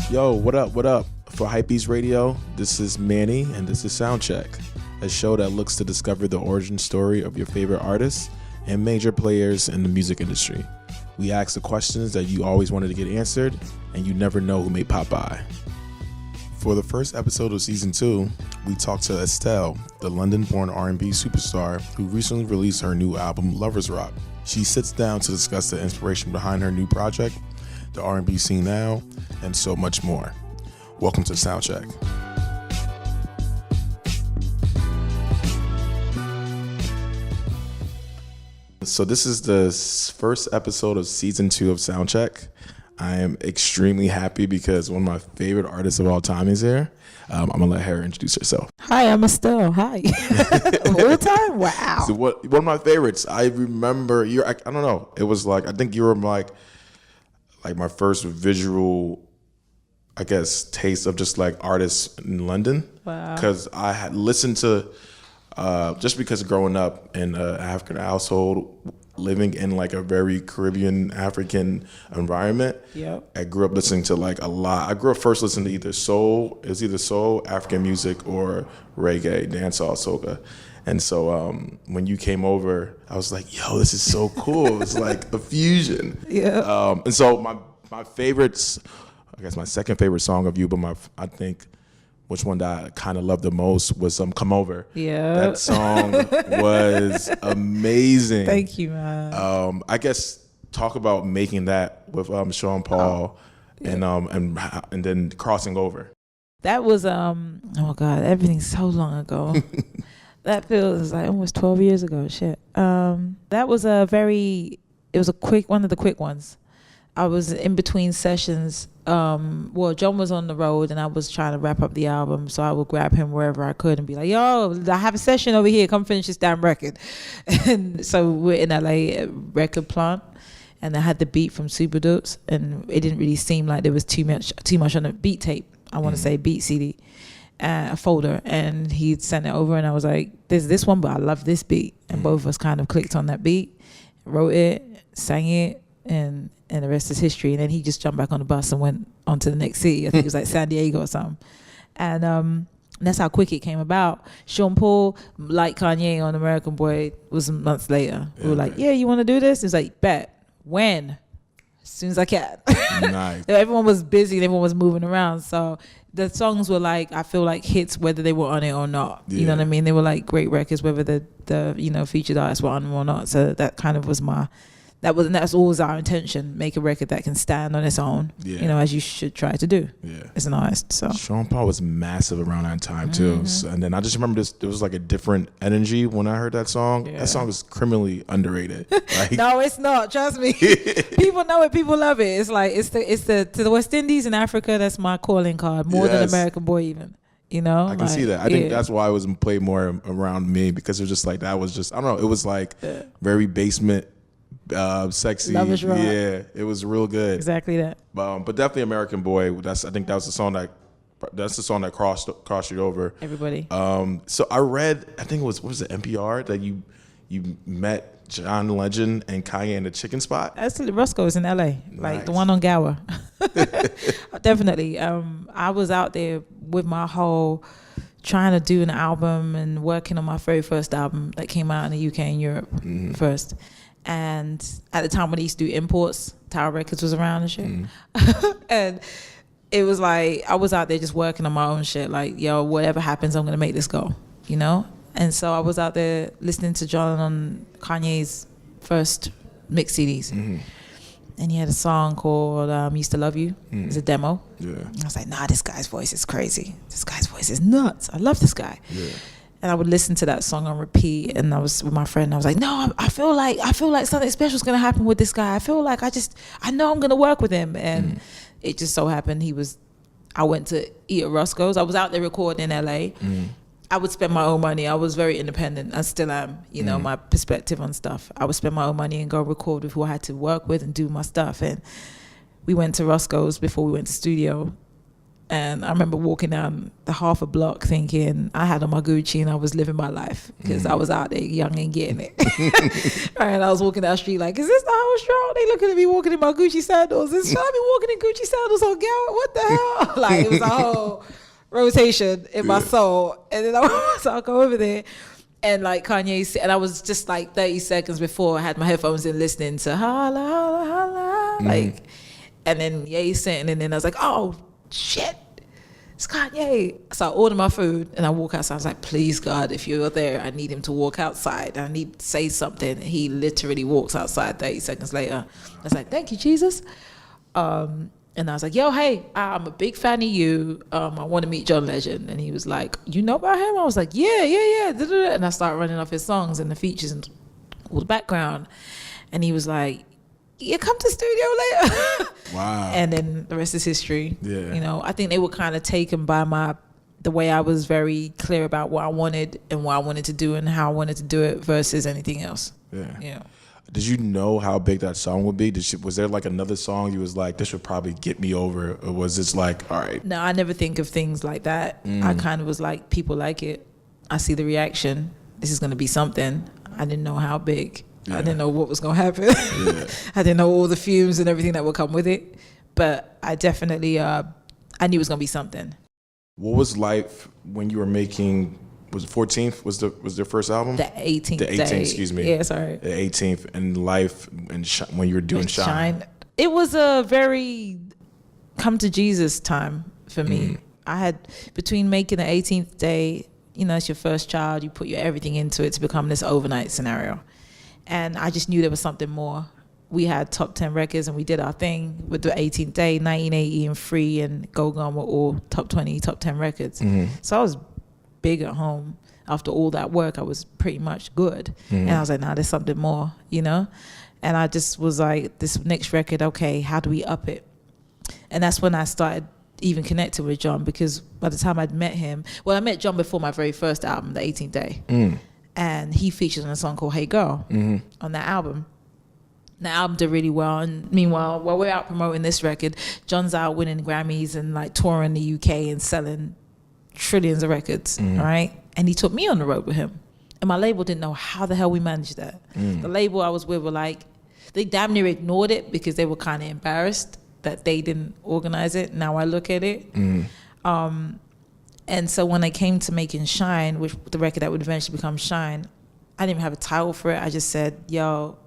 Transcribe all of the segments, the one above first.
Yo, what up, what up? For HYPEBEAST Radio, this is Manny, and this is Soundcheck, a show that looks to discover the origin story of your favorite artists and major players in the music industry. We ask the questions that you always wanted to get answered, and you never know who may pop by. For the first episode of Season 2, we talked to Estelle, the London-born R&B superstar who recently released her new album, Lovers Rock. She sits down to discuss the inspiration behind her new project, the R&B scene now, and so much more. Welcome to Soundcheck. So this is the first episode of Season 2 of Soundcheck. I am extremely happy because one of my favorite artists of all time is here. I'm going to let her introduce herself. Hi, I'm Estelle. Hi. All time? Wow. So one of my favorites, I remember, I don't know, it was like, I think you were like my first visual, I guess, taste of just like artists in London. Wow. Because I had listened to, just because growing up in an African household, living in like a very Caribbean African environment. Yep. I grew up listening to like a lot. I grew up first listening to either soul, African music, or reggae, dancehall, soca. And so when you came over, I was like, yo, this is so cool. It's like a fusion. Yeah. And so my favorites, I guess my second favorite song of you, but I think which one that I kind of loved the most was Come Over. Yeah. That song was amazing. Thank you, man. I guess talk about making that with Sean Paul and then crossing over. That was oh God, everything's so long ago. That feels like almost 12 years ago. Shit. That was it was one of the quick ones. I was in between sessions. John was on the road and I was trying to wrap up the album, so I would grab him wherever I could and be like, yo, I have a session over here, come finish this damn record. And so we're in LA record plant, and I had the beat from Super Dupes, and it didn't really seem like there was too much on the beat tape. I want to say beat CD, a folder, and he'd sent it over, and I was like, there's this one, but I love this beat. And both of us kind of clicked on that beat, wrote it, sang it, and the rest is history. And then he just jumped back on the bus and went on to the next city. I think it was like San Diego or something. And that's how quick it came about. Sean Paul, like Kanye on American Boy, was months later. We were like, yeah, you want to do this? He was like, bet. When? As soon as I can. Nice. Everyone was busy and everyone was moving around. So the songs were like, I feel like hits whether they were on it or not. Yeah. You know what I mean? They were like great records whether the featured artists were on them or not. So that kind of was that's always our intention, make a record that can stand on its own, as you should try to do as an artist. So Sean Paul was massive around that time too. So, and then I just remember there was like a different energy when I heard that song. That song is criminally underrated. Like, no, it's not, trust me. People know it, people love it. It's like it's the to the West Indies and Africa, that's my calling card, more than American Boy even. I can see that. I think that's why it was played more around me, because it was just like, that was just, I don't know, it was like very basement, sexy. Lovers Rock. Yeah, it was real good. Exactly that. But definitely American Boy. I think that was the song that crossed you over. Everybody. So I read, I think it was, what was it, NPR, that you met John Legend and Kanye in the Chicken Spot. That's Roscoe's in LA, like the one on Gower. Definitely. I was out there with my whole trying to do an album and working on my very first album that came out in the UK and Europe first. And at the time when they used to do imports, Tower Records was around and shit. And it was like, I was out there just working on my own shit. Like, yo, whatever happens, I'm going to make this go, And so I was out there listening to John on Kanye's first mix CDs. And he had a song called Used to Love You. It was a demo. Yeah. I was like, nah, this guy's voice is crazy. This guy's voice is nuts. I love this guy. Yeah. And I would listen to that song on repeat, and I was with my friend. I was like, "No, I feel like something special is gonna happen with this guy. I feel like I know I'm gonna work with him." And it just so happened I went to eat at Roscoe's. I was out there recording in LA. I would spend my own money. I was very independent. I still am. My perspective on stuff. I would spend my own money and go record with who I had to work with and do my stuff. And we went to Roscoe's before we went to studio. And I remember walking down the half a block thinking I had on my Gucci and I was living my life because I was out there young and getting it. And I was walking down the street like, is this the whole show? They looking at me walking in my Gucci sandals. Should I be walking in Gucci sandals on Gower? What the hell? Like, it was a whole rotation in my soul. And then I'll go over there and like Kanye, and I was just like 30 seconds before I had my headphones in listening to holla, holla, holla. Like, and then Ye sitting, and then I was like, oh, shit, it's Kanye. So I ordered my food and I walk outside. I was like, please God, if you're there, I need him to walk outside. I need to say something. He literally walks outside 30 seconds later. I was like, thank you, Jesus. And I was like, yo, hey, I'm a big fan of you. I want to meet John Legend. And he was like, you know about him? I was like, yeah. And I started running off his songs and the features and all the background. And he was like, you come to the studio later. Wow. And then the rest is history. Yeah. You know, I think they were kind of taken by the way I was very clear about what I wanted and what I wanted to do and how I wanted to do it versus anything else. Yeah. Did you know how big that song would be? Was there like another song you was like, this would probably get me over? Or was this like, all right? No, I never think of things like that. I kind of was like, people like it. I see the reaction. This is going to be something. I didn't know how big. I didn't know what was going to happen. I didn't know all the fumes and everything that would come with it. But I definitely, I knew it was going to be something. What was life when you were making, was it 14th was their first album? The 18th. The 18th, excuse me. Yeah, sorry. The 18th, and life and when you were doing Shine. It was a very come to Jesus time for me. I had, between making the 18th day, you know, it's your first child, you put your everything into it to become this overnight scenario. And I just knew there was something more. We had top 10 records and we did our thing with the 18th day, 1980 and Free and Go Gone were all top 20, top 10 records. So I was big at home. After all that work, I was pretty much good. And I was like, nah, there's something more, you know? And I just was like, this next record, okay, how do we up it? And that's when I started even connecting with John, because by the time I'd met him, well, I met John before my very first album, The 18th Day. And he featured on a song called Hey Girl on that album. The album did really well. And meanwhile, while we're out promoting this record, John's out winning Grammys and like touring the UK and selling trillions of records, right? And he took me on the road with him. And my label didn't know how the hell we managed that. The label I was with were like, they damn near ignored it because they were kind of embarrassed that they didn't organize it. Now I look at it. And so when I came to making Shine, which the record that would eventually become Shine, I didn't even have a title for it. I just said, yo,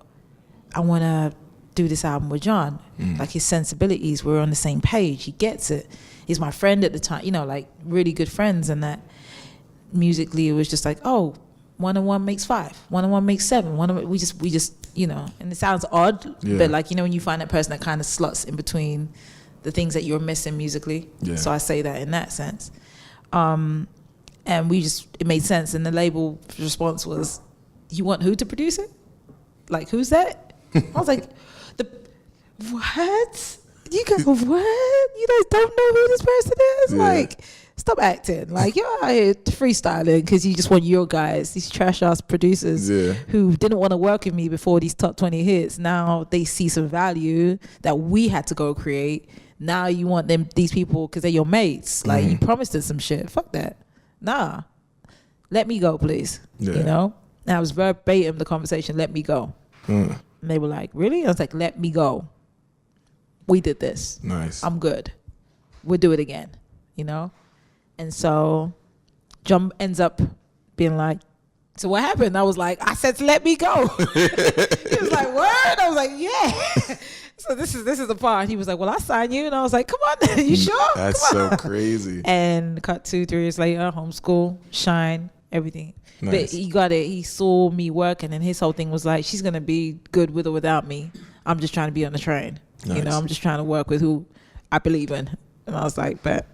I want to do this album with John. Like, his sensibilities, we're on the same page. He gets it. He's my friend at the time, you know, like really good friends. And that musically, it was just like, oh, 1 and 1 makes 5. 1 and 1 makes 7. We just, you know, and it sounds odd, but like, you know, when you find that person that kind of slots in between the things that you're missing musically. So I say that in that sense. And it made sense. And the label response was, you want who to produce it? Like, who's that? I was like, what? You guys, what? You guys don't know who this person is? Like, stop acting. Like, you're out here freestyling because you just want your guys, these trash ass producers who didn't want to work with me before these top 20 hits. Now they see some value that we had to go create. Now you want these people because they're your mates. Like, you promised us some shit. Fuck that. Nah. Let me go, please. You know? And I was verbatim the conversation, let me go. And they were like, really? I was like, let me go. We did this. Nice. I'm good. We'll do it again. You know? And so John ends up being like, so what happened? I was like, I said to let me go. He was like, word? I was like, yeah. So this is the part. He was like, well, I signed you. And I was like, come on, you sure? That's so crazy. And cut 2-3 years later, homeschool, Shine, everything. Nice. But he got it. He saw me working, and his whole thing was like, she's going to be good with or without me. I'm just trying to be on the train. Nice. You know, I'm just trying to work with who I believe in. And I was like, bet.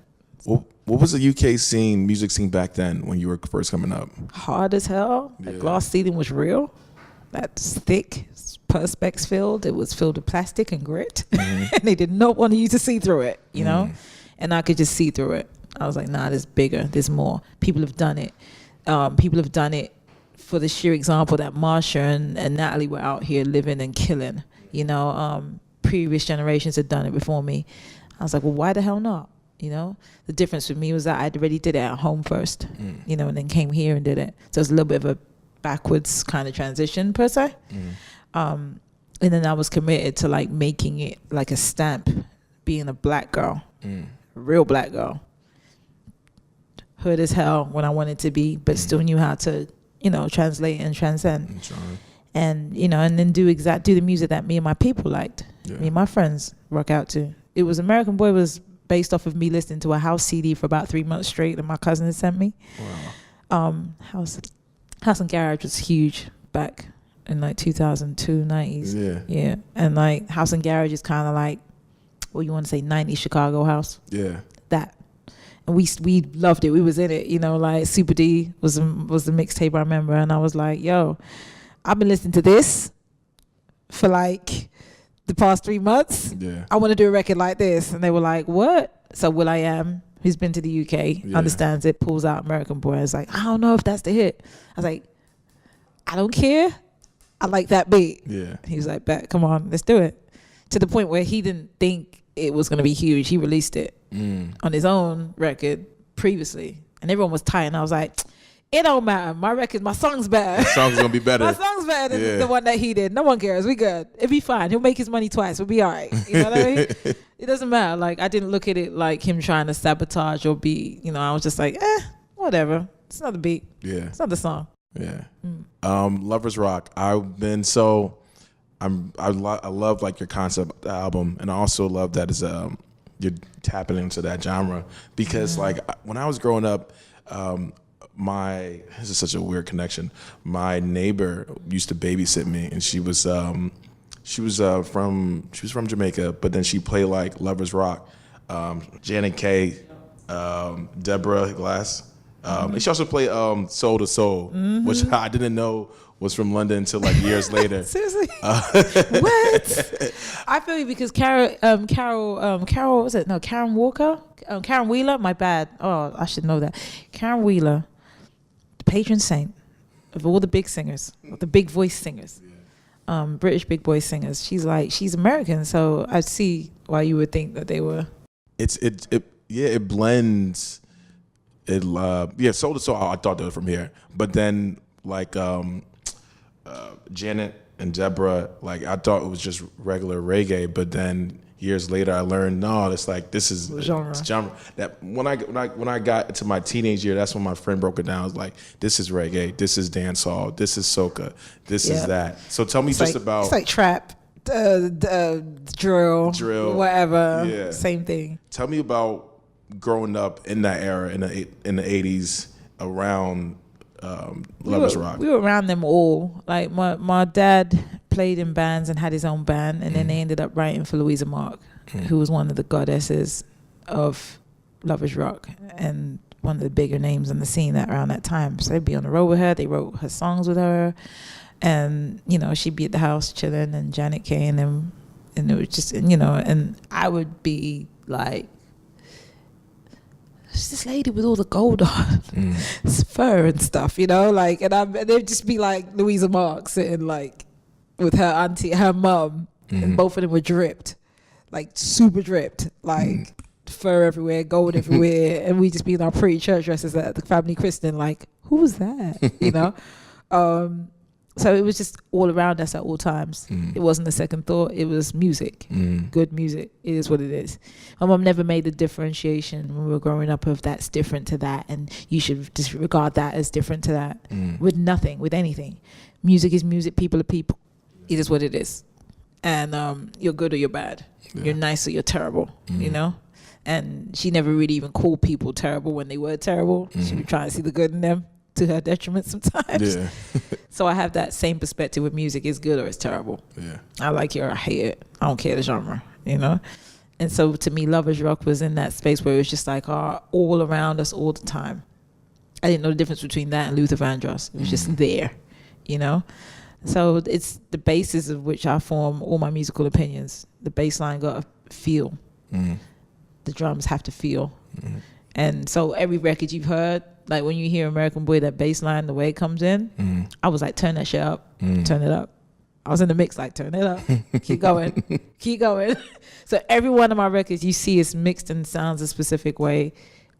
What was the UK music scene back then when you were first coming up? Hard as hell. The glass ceiling was real. That's thick, perspex filled. It was filled with plastic and grit. And they did not want you to see through it, you know? And I could just see through it. I was like, nah, there's bigger, there's more. People have done it. People have done it for the sheer example that Marsha and Natalie were out here living and killing. You know, previous generations had done it before me. I was like, well, why the hell not? You know, the difference with me was that I'd already did it at home first, you know, and then came here and did it. So it's a little bit of a backwards kind of transition per se. And then I was committed to like making it like a stamp, being a black girl, a real black girl. Hood as hell when I wanted to be, but still knew how to, you know, translate and transcend. And, you know, and then do the music that me and my people liked. Me and my friends rock out to. It was American Boy was based off of me listening to a house CD for about 3 months straight that my cousin had sent me. House and Garage was huge back in like 2002, 90s. Yeah. And like House and Garage is kind of like, what you want to say, 90s Chicago house. That. And we loved it. We was in it, you know, like Super D was the mixtape I remember. And I was like, yo, I've been listening to this for like the past 3 months. I want to do a record like this. And they were like, what? So will.i.am, who's been to the UK, understands it, pulls out American Boy. I was like, I don't know if that's the hit. I was like, I don't care. I like that beat. He was like, bet, come on, let's do it. To the point where he didn't think it was going to be huge. He released it on his own record previously. And everyone was tight. And I was like, it don't matter. My song's better. The song's gonna be better. My song's better than the one that he did. No one cares. We good. It'll be fine. He'll make his money twice. We'll be all right. You know what I mean? It doesn't matter. Like, I didn't look at it like him trying to sabotage or be, you know, I was just like, whatever. It's not the beat. It's not the song. Lovers Rock. I love like your concept album, and I also love that is you're tapping into that genre because like when I was growing up, this is such a weird connection. My neighbor used to babysit me, and she was from Jamaica, but then she played like Lovers Rock, Janet Kay, Deborah Glass, and she also played Soul to Soul, which I didn't know was from London until like years later. Seriously? What? I feel you because Karen Walker? Karen Wheeler? My bad. Oh, I should know that. Karen Wheeler, the patron saint of all the big singers, the big voice singers, British big voice singers. She's American, so I see why you would think that they were. It blends. Soul to Soul. I thought they were from here, but then like Janet and Deborah, like I thought it was just regular reggae, but then years later I learned this is genre. That when I got to my teenage year, that's when my friend broke it down. I was like, this is reggae, this is dancehall, this is soca, this is that. So tell me about it's like trap, drill, whatever, same thing. Tell me about growing up in that era in the 80s around Lovers Rock. We were around them all. Like my dad played in bands and had his own band, and then they ended up writing for Louisa Mark, who was one of the goddesses of Lovers Rock and one of the bigger names in the scene around that time. So they'd be on the road with her. They wrote her songs with her, and you know she'd be at the house chilling, and Janet Kay and them, and it was just and I would be like, this lady with all the gold on, it's fur and stuff, like, and they'd just be like Louisa Mark sitting like with her auntie, her mum, and both of them were dripped, like super dripped, like fur everywhere, gold everywhere, and we just be in our pretty church dresses at the family christening, like, who was that, So it was just all around us at all times. It wasn't a second thought. It was music, good music. It is what it is. My mom never made the differentiation when we were growing up of that's different to that, and you should disregard that as different to that. With nothing, with anything. Music is music, people are people. It is what it is. And you're good or you're bad. You're nice or you're terrible, And she never really even called people terrible when they were terrible. She would try and see the good in them, to her detriment sometimes. So I have that same perspective with music. It's good or it's terrible. I like it or I hate it. I don't care the genre, And so to me, Lovers Rock was in that space where it was just like all around us all the time. I didn't know the difference between that and Luther Vandross. It was just there, So it's the basis of which I form all my musical opinions. The bass line got to feel. The drums have to feel. And so every record you've heard, like when you hear American Boy, that bass line, the way it comes in, I was like, turn that shit up, turn it up. I was in the mix like, turn it up, keep going, keep going. So every one of my records you see is mixed and sounds a specific way.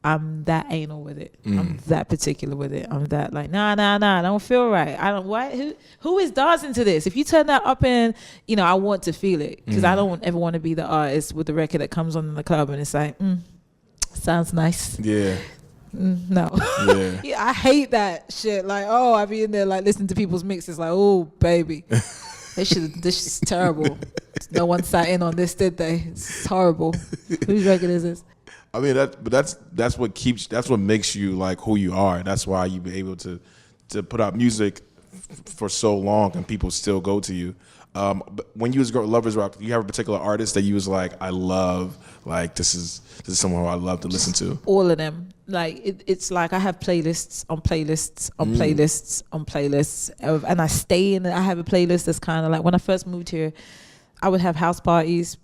I'm that anal with it. I'm that particular with it. I'm that like, nah, I don't feel right. I don't, what? Who is dancing to this? If you turn that up and, I want to feel it. Because I don't ever want to be the artist with the record that comes on in the club and it's like, sounds nice. Yeah. No. Yeah. Yeah, I hate that shit. Like, I be in there like listening to people's mixes like, oh, baby. This is terrible. No one sat in on this, did they? It's horrible. Whose record is this? I mean that's what makes you like who you are. That's why you be able to put out music for so long and people still go to you. But when you was Lovers Rock, you have a particular artist that you was like, I love, like this is someone who I love to listen to. All of them. Like it's like I have playlists on playlists on playlists on playlists and I stay in. I have a playlist that's kind of like when I first moved here, I would have house parties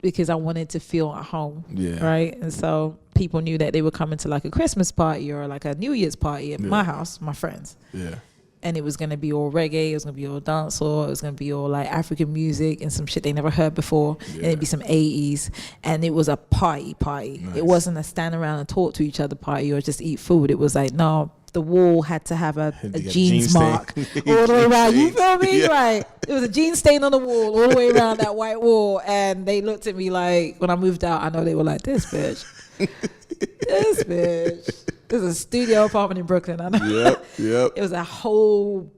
because I wanted to feel at home. Yeah. Right. And so people knew that they were coming to like a Christmas party or like a New Year's party at my house, my friends. Yeah. And it was going to be all reggae, it was going to be all dancehall, it was going to be all like African music and some shit they never heard before. Yeah. And it'd be some 80s. And it was a party. Nice. It wasn't a stand around and talk to each other party or just eat food. It was like, no, the wall had to have a jeans mark all the way around. You feel me? Yeah. Right. It was a jean stain on the wall all the way around that white wall. And they looked at me like, when I moved out, I know they were like, this bitch. This bitch. There's a studio apartment in Brooklyn. I know. Yep. It was a whole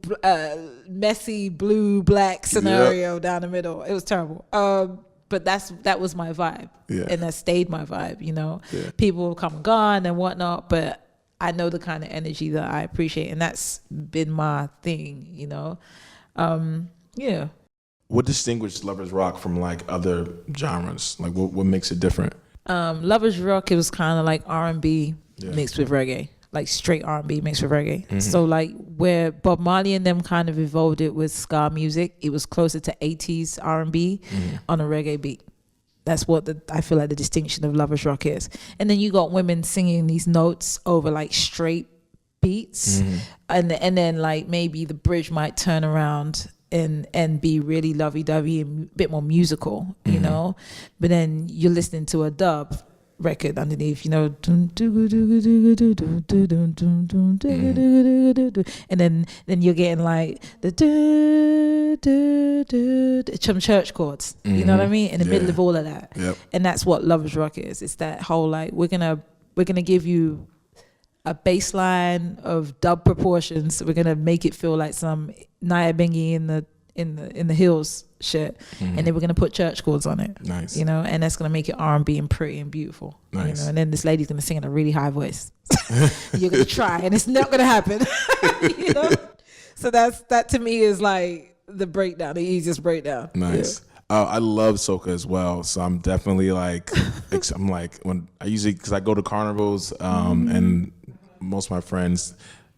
messy blue black scenario down the middle. It was terrible. But that was my vibe, and that stayed my vibe. Yeah. People will come and gone and whatnot, but I know the kind of energy that I appreciate, and that's been my thing. Yeah. What distinguishes Lovers Rock from like other genres? Like what makes it different? Lovers Rock, it was kind of like R&B mixed with reggae, like straight R&B mixed with reggae. Mm-hmm. So like where Bob Marley and them kind of evolved it with ska music, it was closer to 80s R&B on a reggae beat. That's what I feel like the distinction of Lovers Rock is. And then you got women singing these notes over like straight beats, and then like maybe the bridge might turn around and be really lovey-dovey and a bit more musical, you know? But then you're listening to a dub record underneath, and then you're getting like some church chords, you know what I mean? In the middle of all of that. Yep. And that's what Lovers Rock is. It's that whole like, we're gonna give you a baseline of dub proportions. We're gonna make it feel like some Naya Bengi in the hills shit, and then we're gonna put church chords on it. Nice. And that's gonna make it R&B and pretty and beautiful. Nice. And then this lady's gonna sing in a really high voice. You're gonna try, and it's not gonna happen. So that to me is like the breakdown, the easiest breakdown. Nice. Yeah. I love soca as well, so I'm definitely like, I'm like when I usually because I go to carnivals, and most of my friends,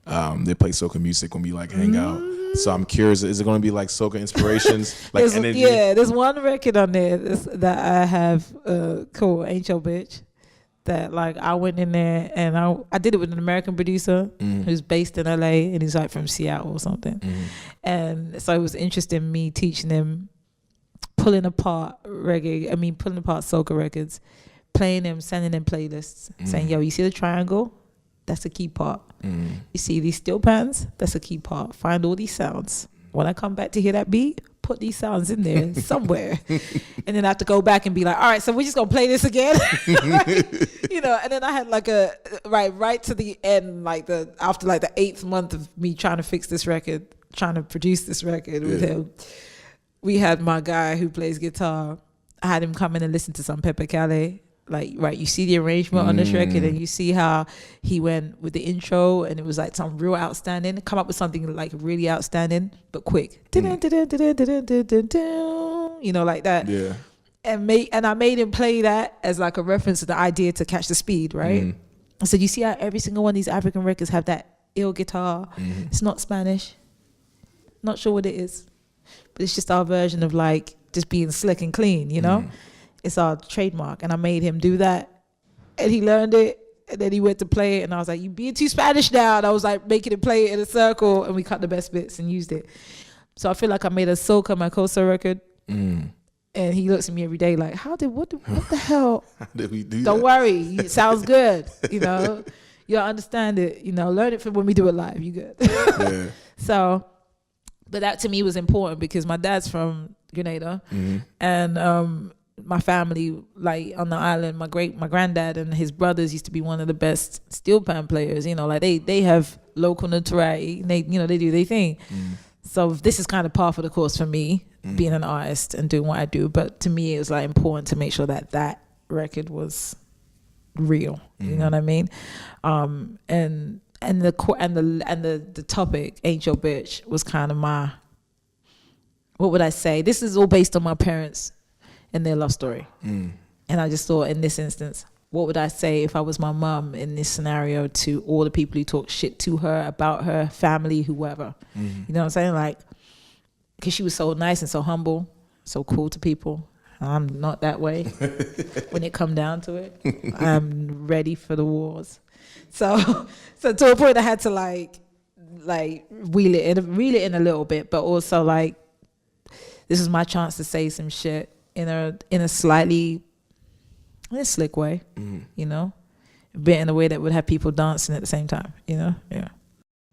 they play soca music when we like hang out. So I'm curious, is it going to be like soca inspirations? Like energy? Yeah, there's one record on there that I have called Ain't Your Bitch. That like I went in there and I did it with an American producer who's based in LA and he's like from Seattle or something. And so it was interesting me teaching him, pulling apart soca records, playing them, sending them playlists, saying, yo, you see the triangle? That's a key part. You see these steel pans? That's a key part. Find all these sounds. When I come back to hear that beat, put these sounds in there somewhere. And then I have to go back and be like, all right, so we're just going to play this again. And then I had like right to the end, after the 8th month of me trying to fix this record, trying to produce this record with him. We had my guy who plays guitar. I had him come in and listen to some Pepe Calle. Like, right, you see the arrangement on this record and you see how he went with the intro and it was like something real outstanding. Come up with something like really outstanding, but quick. Like that. Yeah. And I made him play that as like a reference to the idea to catch the speed, right? So you see how every single one of these African records have that ill guitar. It's not Spanish. Not sure what it is. But it's just our version of like just being slick and clean, It's our trademark, and I made him do that, and he learned it, and then he went to play it, and I was like, "You being too Spanish now," and I was like making him play it in a circle, and we cut the best bits and used it. So I feel like I made a Soca Makosa record. And he looks at me every day like, what the hell? How did we do Don't that? worry, it sounds good. You'll understand it. Learn it from when we do it live. You good? Yeah. So, but that to me was important because my dad's from Grenada, and my family, like on the island, my granddad and his brothers used to be one of the best steel pan players. Like they have local notoriety. And they do their thing. So this is kind of par for the course for me, being an artist and doing what I do. But to me, it was like important to make sure that record was real. You know what I mean? And the topic, Ain't Your Bitch, was kind of my, what would I say? This is all based on my parents and their love story. And I just thought, in this instance, what would I say if I was my mum in this scenario to all the people who talk shit to her, about her family, whoever? You know what I'm saying? Like, because she was so nice and so humble, so cool to people. I'm not that way. When it come down to it, I'm ready for the wars. So to a point, I had to like reel it in a little bit, but also like, this is my chance to say some shit in a slightly, in a slick way, but in a way that would have people dancing at the same time, yeah.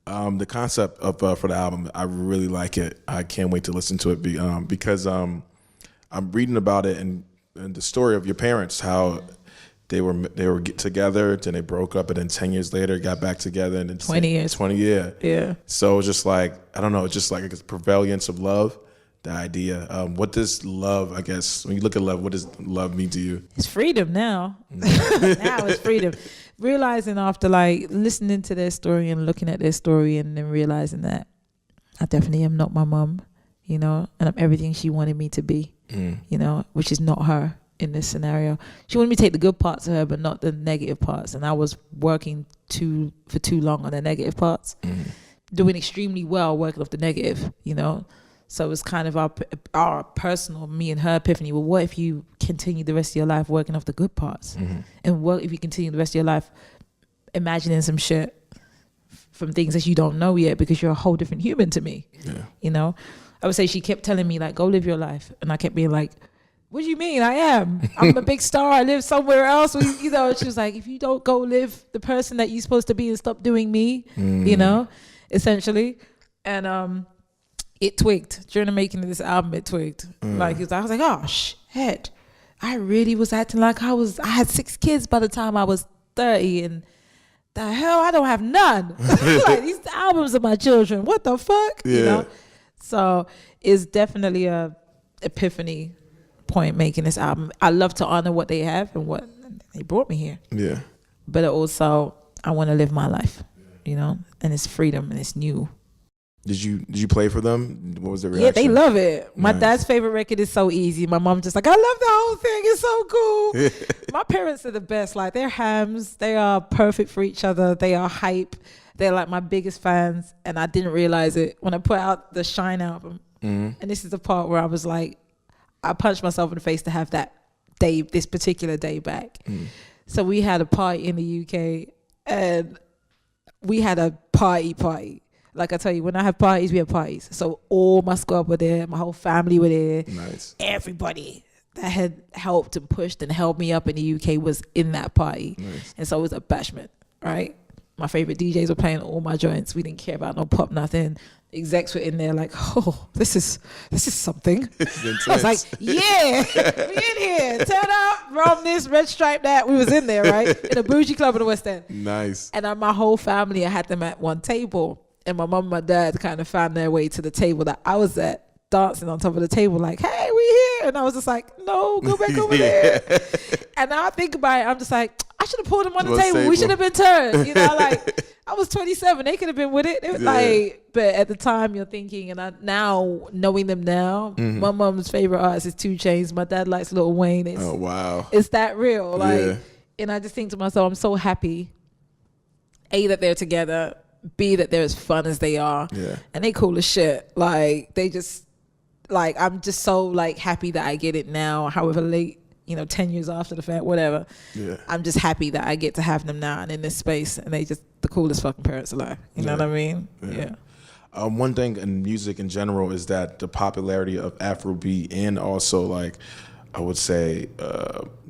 The concept of for the album, I really like it. I can't wait to listen to it because I'm reading about it and the story of your parents, how they were together, then they broke up, and then 10 years later got back together, and then 20 years. 20 years. Yeah. So it's just like, I don't know, it's just like a prevalence of love. The idea. What does love, I guess, when you look at love, what does love mean to you? It's freedom now. Now it's freedom. Realizing after like listening to their story and looking at their story and then realizing that I definitely am not my mum, and I'm everything she wanted me to be, which is not her in this scenario. She wanted me to take the good parts of her, but not the negative parts. And I was working for too long on the negative parts, doing extremely well working off the negative, So it was kind of our personal, me and her epiphany. Well, what if you continue the rest of your life working off the good parts? And what if you continue the rest of your life imagining some shit from things that you don't know yet because you're a whole different human to me? Yeah. I would say she kept telling me, like, go live your life. And I kept being like, what do you mean? I am. I'm a big star. I live somewhere else. She was like, if you don't go live the person that you're supposed to be and stop doing me, essentially. And it twigged during the making of this album. It twigged. I was like, oh shit, I really was acting like I had 6 kids by the time I was 30, and the hell, I don't have none. Like, these albums are my children. What the fuck? Yeah. So it's definitely a epiphany point making this album. I love to honor what they have and what they brought me here. Yeah. But also, I want to live my life, and it's freedom and it's new. Did you play for them? What was their reaction? Yeah, they love it. My Nice. dad's favorite record is So Easy. My mom's just like, I love the whole thing. It's so cool. My parents are the best. Like, they're hams. They are perfect for each other. They are hype. They're like my biggest fans. And I didn't realize it when I put out the Shine album. And this is the part where I was like, I punched myself in the face to have that day, this particular day back. So we had a party in the UK, and we had a party. Like I tell you, when I have parties, we have parties. So all my squad were there, my whole family were there. Nice. Everybody that had helped and pushed and held me up in the UK was in that party. Nice. And so it was a bashment, right? My favorite DJs were playing all my joints. We didn't care about no pop, nothing. Execs were in there like, oh, this is something. I was like, yeah, we in here. Turn up, rum this, red stripe that. We was in there, right? In a bougie club in the West End. Nice. And my whole family, I had them at one table. And my mom and my dad kind of found their way to the table that I was at, dancing on top of the table like, hey, we here. And I was just like, no, go back over there. And now I think about it, I'm just like, I should have pulled them on the table. We should have been turned. Like, I was 27. They could have been with it. They was like, but at the time you're thinking, and now knowing them now, my mom's favorite artist is 2 Chainz. My dad likes Lil Wayne. Oh, wow. It's that real. Like, and I just think to myself, I'm so happy, A, that they're together, B, that they're as fun as they are. Yeah. And they cool as shit. Like, they just, like, I'm just so, like, happy that I get it now, however late, 10 years after the fact, whatever. Yeah. I'm just happy that I get to have them now and in this space, and they just the coolest fucking parents alive. You know what I mean? Yeah. One thing in music in general is that the popularity of Afrobeat and also like I would say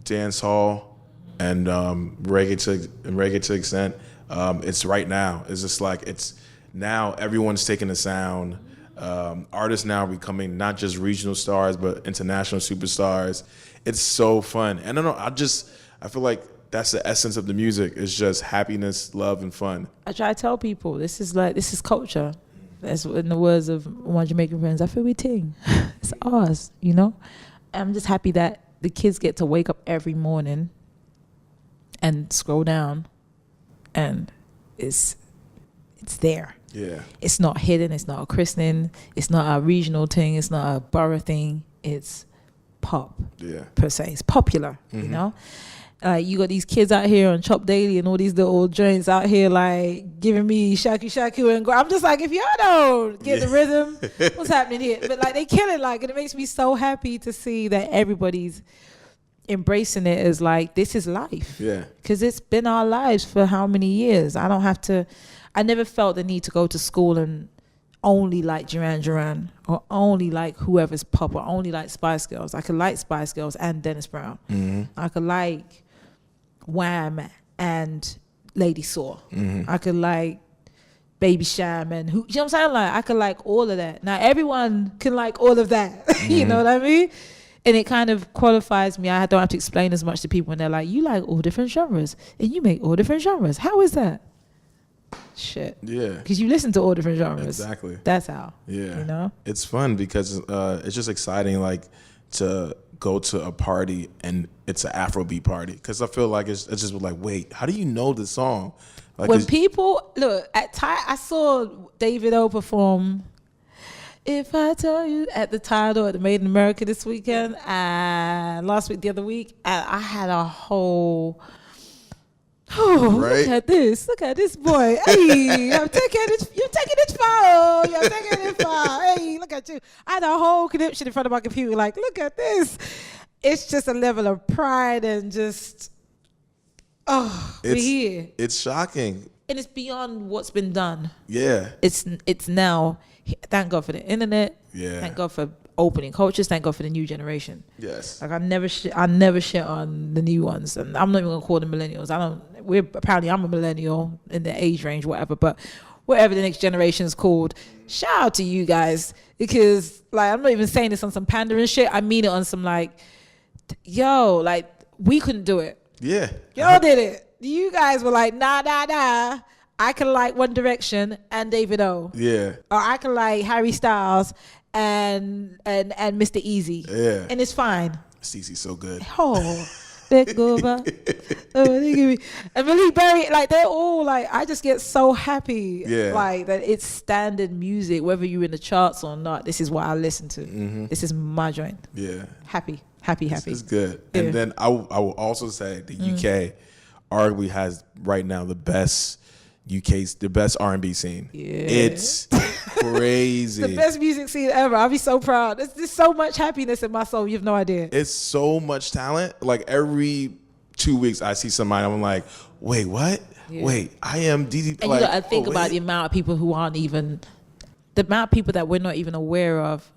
dance hall and reggae to extent. It's right now. It's just like it's now everyone's taking the sound. Artists now becoming not just regional stars but international superstars. It's so fun. And I don't know. I feel like that's the essence of the music. It's just happiness, love, and fun. I try to tell people this is culture. That's in the words of my Jamaican friends. I feel we ting. It's ours, you know. I'm just happy that the kids get to wake up every morning and scroll down, and it's there. Yeah. It's not hidden. It's not a christening. It's not a regional thing. It's not a borough thing. It's pop. Yeah. Per se, it's popular. You know. You got these kids out here on Chop Daily and all these little joints out here like giving me shaku and I'm just like, if y'all don't get the rhythm, what's happening here? But like they kill it, like, and it makes me so happy to see that everybody's embracing it as like, this is life. Yeah. Because it's been our lives for how many years? I never felt the need to go to school and only like Duran or only like whoever's pop or only like Spice Girls. I could like Spice Girls and Dennis Brown. I could like Wham and Lady Saw. I could like Baby Sham and who, you know what I'm saying? Like I could like all of that. Now everyone can like all of that. You know what I mean? And it kind of qualifies me. I don't have to explain as much to people when they're like, you like all different genres and you make all different genres. How is that? Shit. Yeah. Because you listen to all different genres. Exactly. That's how. Yeah. You know? It's fun because it's just exciting like to go to a party and it's an Afrobeat party. Because I feel like it's just like, wait, how do you know the song? Like when people, look, I saw David O perform If I Tell You at the Tidal at the Made in America this weekend and last week, the other week, and I had a whole... Oh, right? Look at this boy. Hey, you're taking it far. You're taking it far. Hey, look at you. I had a whole conniption in front of my computer like, look at this. It's just a level of pride and just, we're here. It's shocking. And it's beyond what's been done. Yeah. It's now, thank God for the internet. Yeah. Thank God for opening cultures. Thank God for the new generation. Yes. Like I never shit on the new ones, and I'm not even gonna call them millennials. I'm a millennial in the age range, whatever. But whatever the next generation is called, shout out to you guys because like I'm not even saying this on some pandering shit. I mean it on some like, yo, like we couldn't do it. Yeah. Y'all did it. You guys were like, nah. I can like One Direction and David O. Yeah. Or I can like Harry Styles and Mr. Easy. Yeah. And it's fine. Cece's so good. Oh, let go over. And Malik Berry, like they're all like, I just get so happy. Yeah. Like that it's standard music, whether you're in the charts or not. This is what I listen to. This is my joint. Yeah. Happy. It's good. Yeah. And then I will also say the UK arguably has right now the best R&B scene. Yeah. It's crazy. The best music scene ever. I'll be so proud. There's so much happiness in my soul. You have no idea. It's so much talent. Like every 2 weeks I see somebody, I'm like, wait, what? Yeah. Wait, I am DD. And like, you got to think about the amount of people who aren't even, the amount of people that we're not even aware of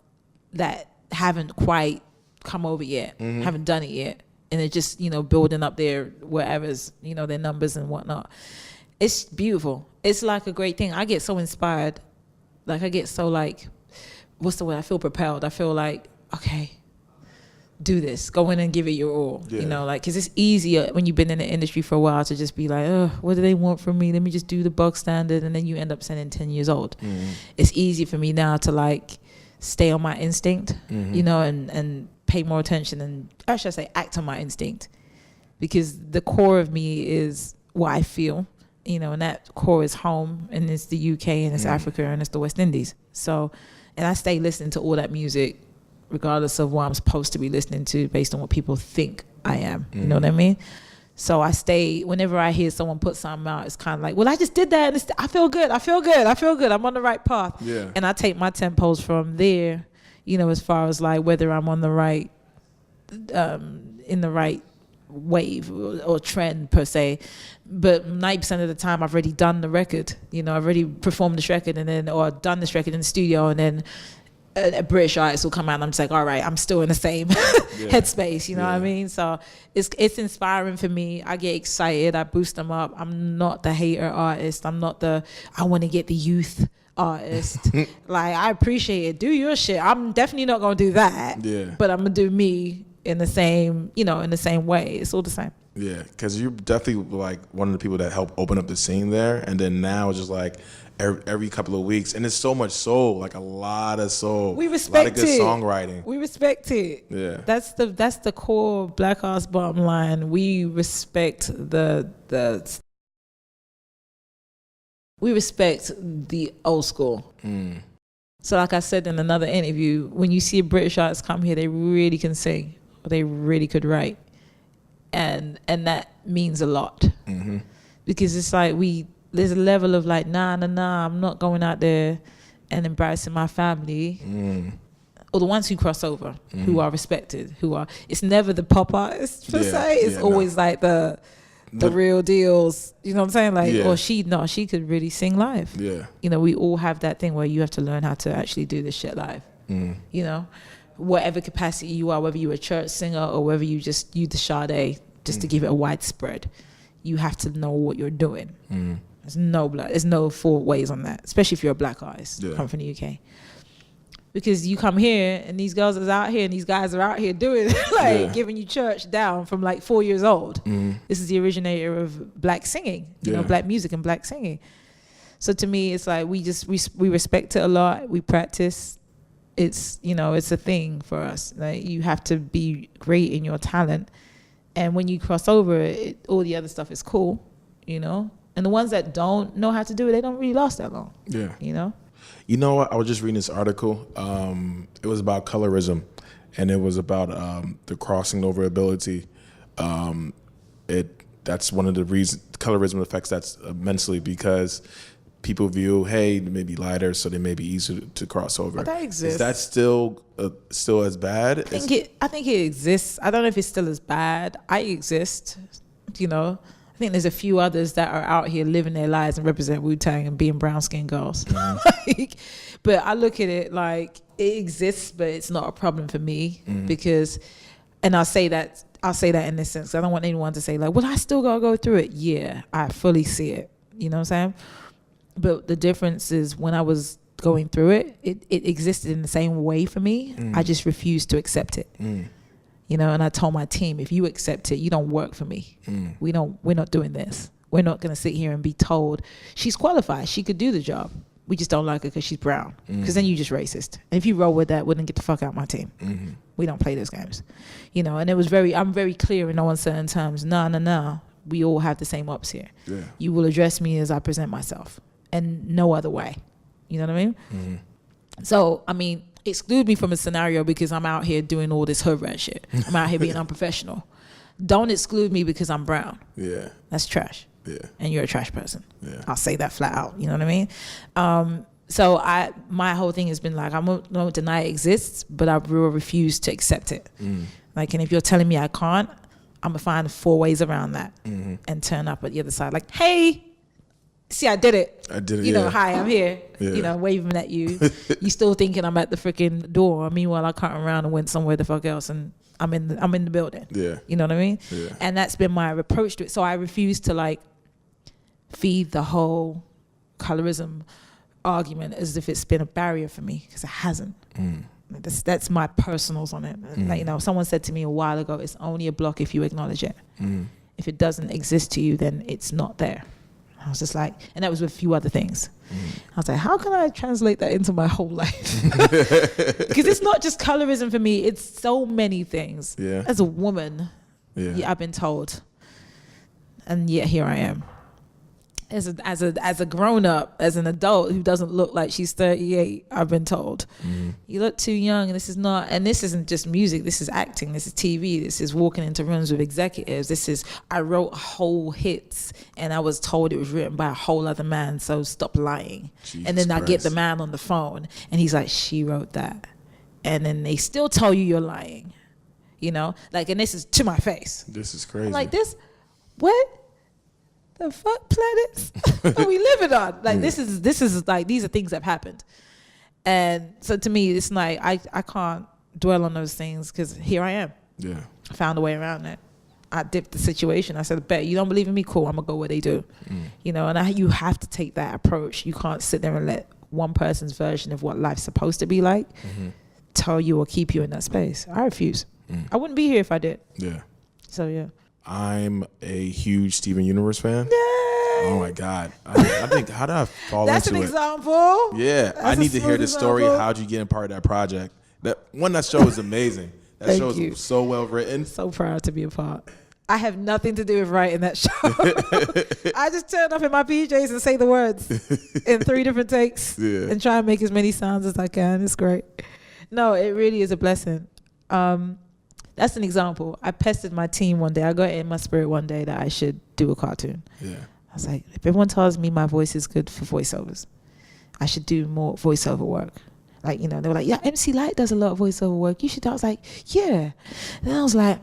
that haven't quite come over yet, haven't done it yet. And they're just, building up their whatever's, their numbers and whatnot. It's beautiful. It's like a great thing. I get so inspired. Like I get so like, what's the word? I feel propelled. I feel like, okay, do this. Go in and give it your all. Yeah. Like, cause it's easier when you've been in the industry for a while to just be like, oh, what do they want from me? Let me just do the bug standard. And then you end up sounding 10 years old. It's easy for me now to like stay on my instinct, and pay more attention and actually I say act on my instinct because the core of me is what I feel. And that core is home, and it's the UK, and it's Africa, and it's the West Indies. So, and I stay listening to all that music, regardless of what I'm supposed to be listening to, based on what people think I am. You know what I mean? So I stay. Whenever I hear someone put something out, it's kind of like, well, I just did that, and I feel good. I'm on the right path. Yeah. And I take my tempos from there. As far as like whether I'm on the right, in the right wave or trend per se, but 90% of the time I've already done the record. I've already performed this record or done this record in the studio, and then a British artist will come out and I'm just like, all right, I'm still in the same headspace, you know what I mean? So it's inspiring for me. I get excited, I boost them up. I'm not the hater artist. I'm not I want to get the youth artist. Like, I appreciate it. Do your shit. I'm definitely not going to do that. Yeah. But I'm going to do me in the same, in the same way. It's all the same. Yeah, because you're definitely like one of the people that helped open up the scene there. And then now it's just like every couple of weeks. And it's so much soul, like a lot of soul. We respect it. A lot of good songwriting. We respect it. Yeah. That's the core Black Arts bottom line. We respect we respect the old school. So like I said in another interview, when you see a British artist come here, they really can sing, or they really could write. And that means a lot. Because it's like there's a level of like, nah, I'm not going out there and embarrassing my family. Or the ones who cross over, who are respected, it's never the pop artists per se. It's always like the real deals, you know what I'm saying? Like, or she could really sing live. Yeah. We all have that thing where you have to learn how to actually do this shit live. Whatever capacity you are, whether you're a church singer or whether you the Sade, just to give it a widespread, you have to know what you're doing. There's no four ways on that, especially if you're a Black artist come from the UK. Because you come here and these girls are out here and these guys are out here doing giving you church down from like 4 years old. This is the originator of black singing, black music and black singing. So to me, it's like we respect it a lot. We practice. It's it's a thing for us. Like, you have to be great in your talent, and when you cross over, all the other stuff is cool, And the ones that don't know how to do it, they don't really last that long. Yeah. You know what? I was just reading this article. It was about colorism, and it was about the crossing over ability. That's one of the reasons colorism affects that immensely, because people view, hey, they may be lighter, so they may be easier to cross over. But that exists. Is that still as bad? I think it exists. I don't know if it's still as bad. I exist, I think there's a few others that are out here living their lives and represent Wu-Tang and being brown-skinned girls. But I look at it like it exists, but it's not a problem for me because, and I'll say that in this sense. I don't want anyone to say like, well, I still gotta go through it. Yeah, I fully see it. You know what I'm saying? But the difference is when I was going through it, it existed in the same way for me. I just refused to accept it. And I told my team, if you accept it, you don't work for me. We're not doing this. We're not going to sit here and be told she's qualified. She could do the job. We just don't like her because she's brown. Because then you're just racist. And if you roll with that, wouldn't get the fuck out my team. We don't play those games. And I'm very clear in no uncertain terms. No. We all have the same ups here. Yeah. You will address me as I present myself and no other way. You know what I mean? So, exclude me from a scenario because I'm out here doing all this hood rat shit. I'm out here being unprofessional. Don't exclude me because I'm brown. Yeah. That's trash. Yeah. And you're a trash person. Yeah. I'll say that flat out. You know what I mean? So my whole thing has been like, I won't deny it exists, but I will refuse to accept it. Like, and if you're telling me I can't, I'm going to find 4 ways around that and turn up at the other side. Like, hey, see, I did it. Hi, I'm here. Yeah. Waving at you. You still thinking I'm at the freaking door. Meanwhile, I can't around and went somewhere the fuck else, and I'm in the building. Yeah. You know what I mean? Yeah. And that's been my approach to it. So I refuse to like feed the whole colorism argument as if it's been a barrier for me, because it hasn't. That's my personals on it. Like, someone said to me a while ago, it's only a block if you acknowledge it. If it doesn't exist to you, then it's not there. I was just like, and that was with a few other things. I was like, how can I translate that into my whole life? Because it's not just colorism for me. It's so many things. Yeah. As a woman, I've been told. And yet here I am. As a grown up, as an adult who doesn't look like she's 38, I've been told, you look too young, and this isn't just music, this is acting, this is TV, this is walking into rooms with executives, I wrote whole hits and I was told it was written by a whole other man, so stop lying. Jesus and then Christ. I get the man on the phone and he's like, she wrote that. And then they still tell you you're lying. you know, like, and this is to my face. This is crazy. I'm like, this, what the fuck planets are we living on? Like, this is like, these are things that have happened. And so to me, it's like, I can't dwell on those things because here I am. Yeah. I found a way around it. I dipped the situation. I said, bet you don't believe in me? Cool, I'm gonna go where they do. You know, and you have to take that approach. You can't sit there and let one person's version of what life's supposed to be like tell you or keep you in that space. I refuse. I wouldn't be here if I did. Yeah. So yeah. I'm a huge Steven Universe fan. Yay! Oh my God. I think, how did I fall That's into an it? example. Yeah. That's I a need to hear smooth the story. example. How'd you get in part of that project? That show is amazing. That Thank show you. is so well written. So proud to be a part. I have nothing to do with writing that show. I just turn up in my PJs and say the words in 3 different takes and try and make as many sounds as I can. It's great. No, it really is a blessing. That's an example. I pestered my team one day. I got it in my spirit one day that I should do a cartoon. Yeah. I was like, if everyone tells me my voice is good for voiceovers, I should do more voiceover work. Like, you know, they were like, yeah, MC Light does a lot of voiceover work. You should. I was like, yeah. And I was like,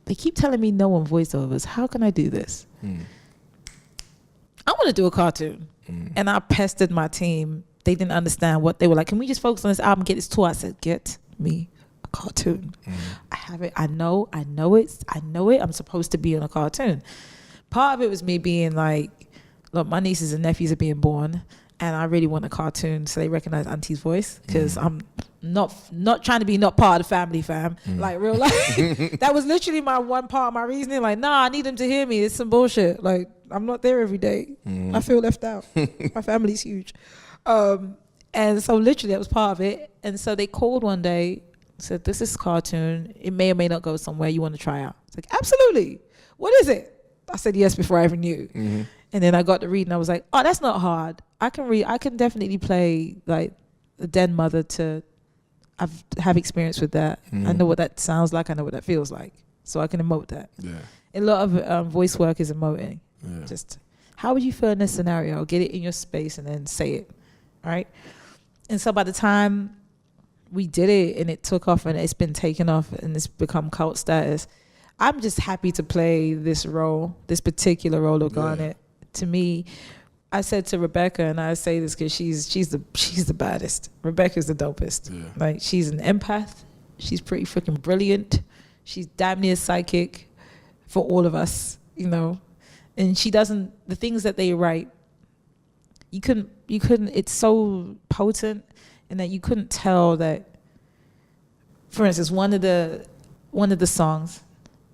they keep telling me no on voiceovers. How can I do this? I want to do a cartoon. And I pestered my team. They didn't understand what they were like. Can we just focus on this album, get this tour? I said, get me a cartoon. I have it. I know it. I'm supposed to be in a cartoon. Part of it was me being like, look, my nieces and nephews are being born. And I really want a cartoon so they recognize Auntie's voice, because I'm not trying to be not part of the family, fam. Like, real life. That was literally my one part of my reasoning. Like, nah, I need them to hear me. It's some bullshit. Like, I'm not there every day. I feel left out. My family's huge. And so literally that was part of it. And so they called one day, said, this is cartoon. It may or may not go somewhere. You want to try out? It's like, absolutely. What is it? I said yes before I even knew. And then I got to read and I was like, oh, that's not hard. I can read. I can definitely play like a den mother to have experience with that. I know what that sounds like. I know what that feels like. So I can emote that. Yeah. A lot of voice work is emoting. Yeah. Just how would you feel in this scenario? Get it in your space and then say it. Right. And so by the time we did it and it took off and it's been taken off and it's become cult status, I'm just happy to play this role, this particular role of Garnet. To me, I said to Rebecca, and I say this because she's the baddest. Rebecca's the dopest. Yeah. Like, she's an empath. She's pretty freaking brilliant. She's damn near psychic for all of us, you know. And she doesn't, the things that they write, you couldn't. It's so potent, and that you couldn't tell that. For instance, one of the songs,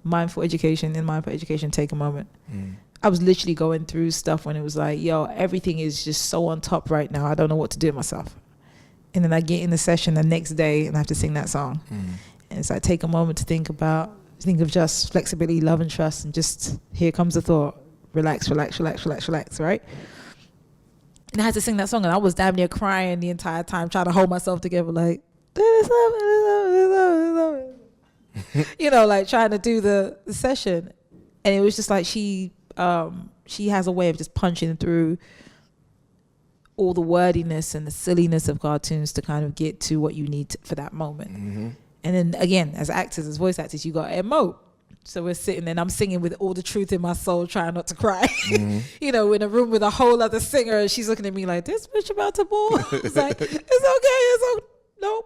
Mindful Education, Take a Moment. I was literally going through stuff when it was like, yo, everything is just so on top right now. I don't know what to do with myself. And then I get in the session the next day and I have to sing that song. And so I take a moment to think of just flexibility, love and trust, and just here comes the thought. Relax, right? And I had to sing that song and I was damn near crying the entire time, trying to hold myself together like, you know, like trying to do the session. And it was just like she has a way of just punching through all the wordiness and the silliness of cartoons to kind of get to what you need for that moment. And then again, as actors, as voice actors, you got to emote. So we're sitting there and I'm singing with all the truth in my soul, trying not to cry. You know, in a room with a whole other singer, and she's looking at me like, this bitch about to bore. It's like, it's okay, no,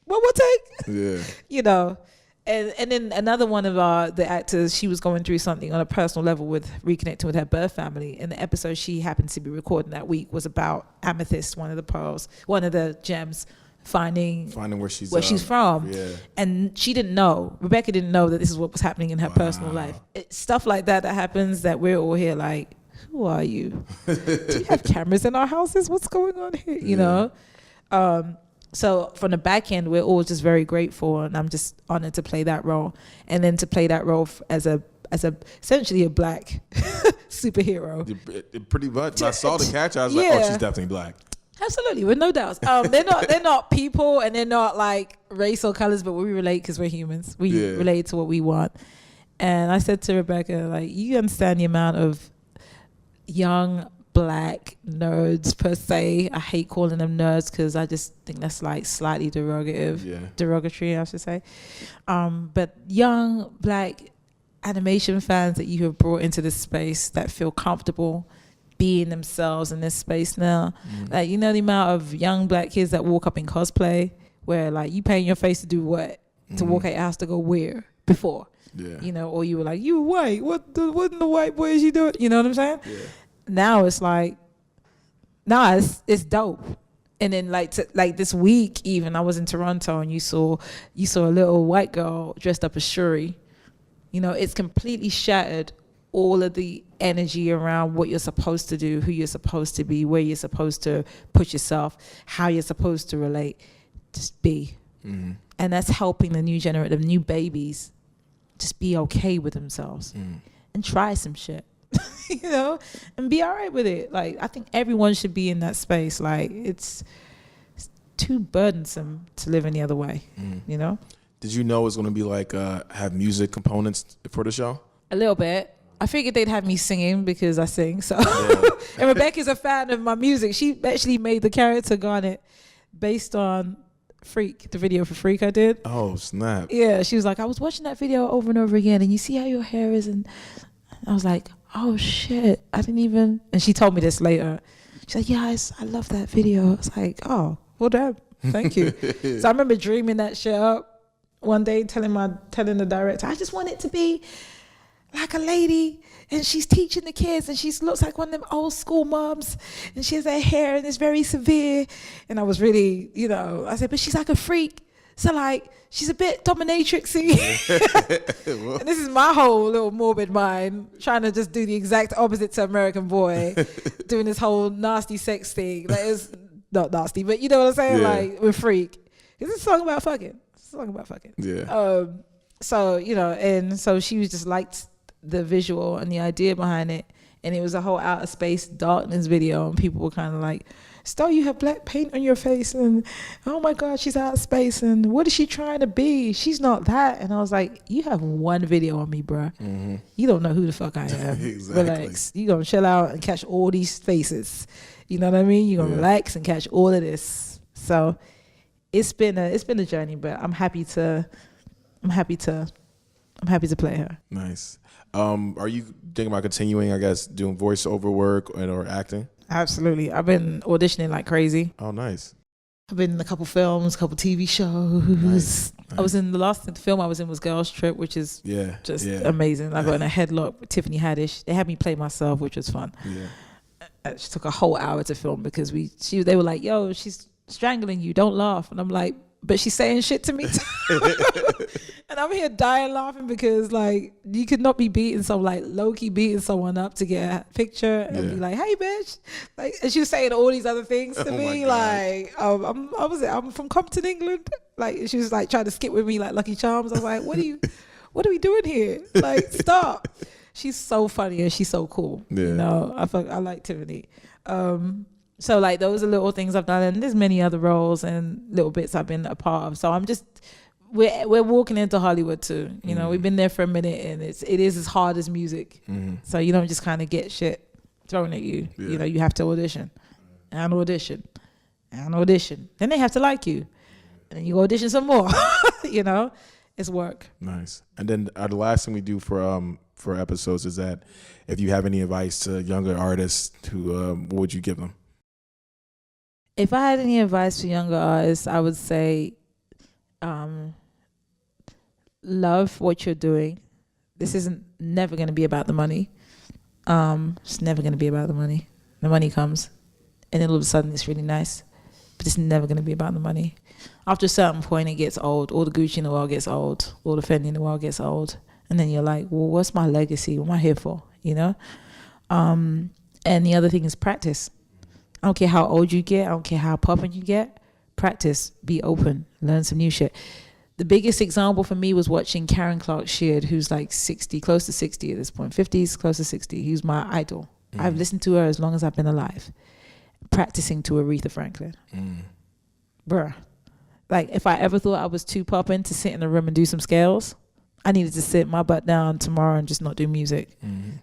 one more take. Yeah. You know. And then another one of the actors, she was going through something on a personal level with reconnecting with her birth family. And the episode she happened to be recording that week was about amethyst, one of the pearls, one of the gems, finding where she's from. Yeah. And she didn't know. Rebecca didn't know that this is what was happening in her personal life. It's stuff like that happens that we're all here like, who are you? Do you have cameras in our houses? What's going on here? You know? So from the back end, we're all just very grateful, and I'm just honored to play that role, and then to play that role as a essentially a black superhero. Pretty much. I saw the catch. I was like, oh, she's definitely black. Absolutely, with no doubts. They're not people, and they're not like race or colors, but we relate because we're humans. We relate to what we want. And I said to Rebecca, like, you understand the amount of young black nerds per se. I hate calling them nerds because I just think that's like slightly derogatory, I should say. But young black animation fans that you have brought into this space that feel comfortable being themselves in this space now. Like, you know, the amount of young black kids that walk up in cosplay where like you paint your face to do what? To walk out your house to go where before? Yeah. You know, or you were like, you were white. What in the white boy is you doing? You know what I'm saying? Yeah. Now it's like, it's dope. And then like this week even, I was in Toronto and you saw a little white girl dressed up as Shuri. You know, it's completely shattered all of the energy around what you're supposed to do, who you're supposed to be, where you're supposed to put yourself, how you're supposed to relate. Just be. And that's helping the new babies just be okay with themselves and try some shit, you know, and be all right with it. Like, I think everyone should be in that space. Like, it's too burdensome to live any other way, you know? Did you know it was going to be like, have music components for the show? A little bit. I figured they'd have me singing because I sing. So, yeah. And Rebecca's a fan of my music. She actually made the character Garnet based on Freak, the video for Freak I did. Oh, snap. Yeah, she was like, I was watching that video over and over again and you see how your hair is, and I was like, oh shit, I didn't even, and she told me this later. She's like, yeah, I love that video. I was like, oh, well damn, thank you. So I remember dreaming that shit up one day, telling the director, I just want it to be like a lady and she's teaching the kids and she looks like one of them old school moms and she has her hair and it's very severe. And I was really, you know, I said, but she's like a freak. So like, she's a bit dominatrixy. And this is my whole little morbid mind trying to just do the exact opposite to American Boy, doing this whole nasty sex thing. Like, it's not nasty, but you know what I'm saying? Yeah. Like, with Freak. It's a song about fucking. Yeah. So, you know, and so she was just liked the visual and the idea behind it, and it was a whole outer space darkness video, and people were kind of like, Estelle, you have black paint on your face, and oh my god, she's out of space, and what is she trying to be? She's not that. And I was like, you have one video on me, bruh. You don't know who the fuck I am. Exactly. Relax. You gonna chill out and catch all these faces, you know what I mean? You gonna relax and catch all of this. So it's been a journey, but I'm happy to play her. Nice. Are you thinking about continuing, I guess, doing voiceover work or acting? Absolutely. I've been auditioning like crazy. Oh, nice. I've been in a couple films, a couple TV shows. Nice. I was in the film I was in was Girls Trip, which is amazing. I got in a headlock with Tiffany Haddish. They had me play myself, which was fun. Yeah. It took a whole hour to film because they were like, yo, she's strangling you, don't laugh. And I'm like, but she's saying shit to me and I'm here dying laughing because like you could not be low-key beating someone up to get a picture and be like, hey bitch, like, and she was saying all these other things to me, like I'm from Compton, England, like she was like trying to skip with me like Lucky Charms. I was like, what are we doing here? Like, stop. She's so funny and she's so cool. You know, I like Tiffany. So like those are little things I've done, and there's many other roles and little bits I've been a part of. So I'm just we're walking into Hollywood too. You know, we've been there for a minute, and it is as hard as music. So you don't just kind of get shit thrown at you. You know, you have to audition and audition and audition. Then they have to like you, and then you audition some more. You know, it's work. Nice. And then the last thing we do for episodes is that if you have any advice to younger artists, what would you give them? If I had any advice for younger artists, I would say, love what you're doing. This isn't never going to be about the money. It's never going to be about the money. The money comes, and then all of a sudden it's really nice, but it's never going to be about the money. After a certain point, it gets old. All the Gucci in the world gets old. All the Fendi in the world gets old. And then you're like, well, what's my legacy? What am I here for? You know? And the other thing is practice. I don't care how old you get. I don't care how poppin' you get. Practice. Be open. Learn some new shit. The biggest example for me was watching Karen Clark Sheard, who's like 60, close to 60 at this point. 50s, close to 60. He's my idol. I've listened to her as long as I've been alive. Practicing to Aretha Franklin. Bruh. Like, if I ever thought I was too poppin' to sit in a room and do some scales, I needed to sit my butt down tomorrow and just not do music.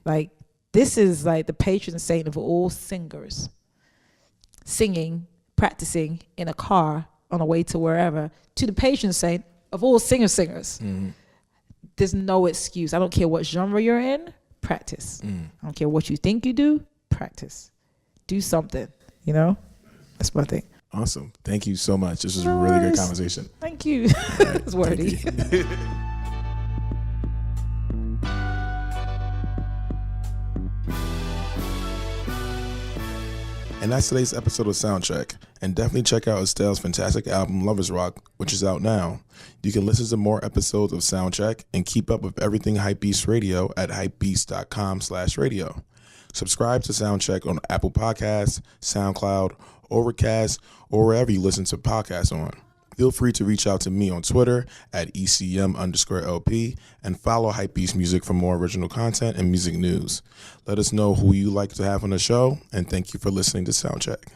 Like, This is like the patron saint of all singers. Singing, practicing in a car on the way to wherever, to the patron saint of all singers. Mm-hmm. There's no excuse. I don't care what genre you're in, practice. I don't care what you think you do, practice. Do something, you know? That's my thing. Awesome. Thank you so much. This was a really good conversation. Thank you. It's wordy. And that's today's episode of Soundcheck. And definitely check out Estelle's fantastic album, Lovers Rock, which is out now. You can listen to more episodes of Soundcheck and keep up with everything HYPEBEAST Radio at hypebeast.com/radio. Subscribe to Soundcheck on Apple Podcasts, SoundCloud, Overcast, or wherever you listen to podcasts on. Feel free to reach out to me on Twitter at ECM_LP and follow HYPEBEAST Music for more original content and music news. Let us know who you like to have on the show, and thank you for listening to Soundcheck.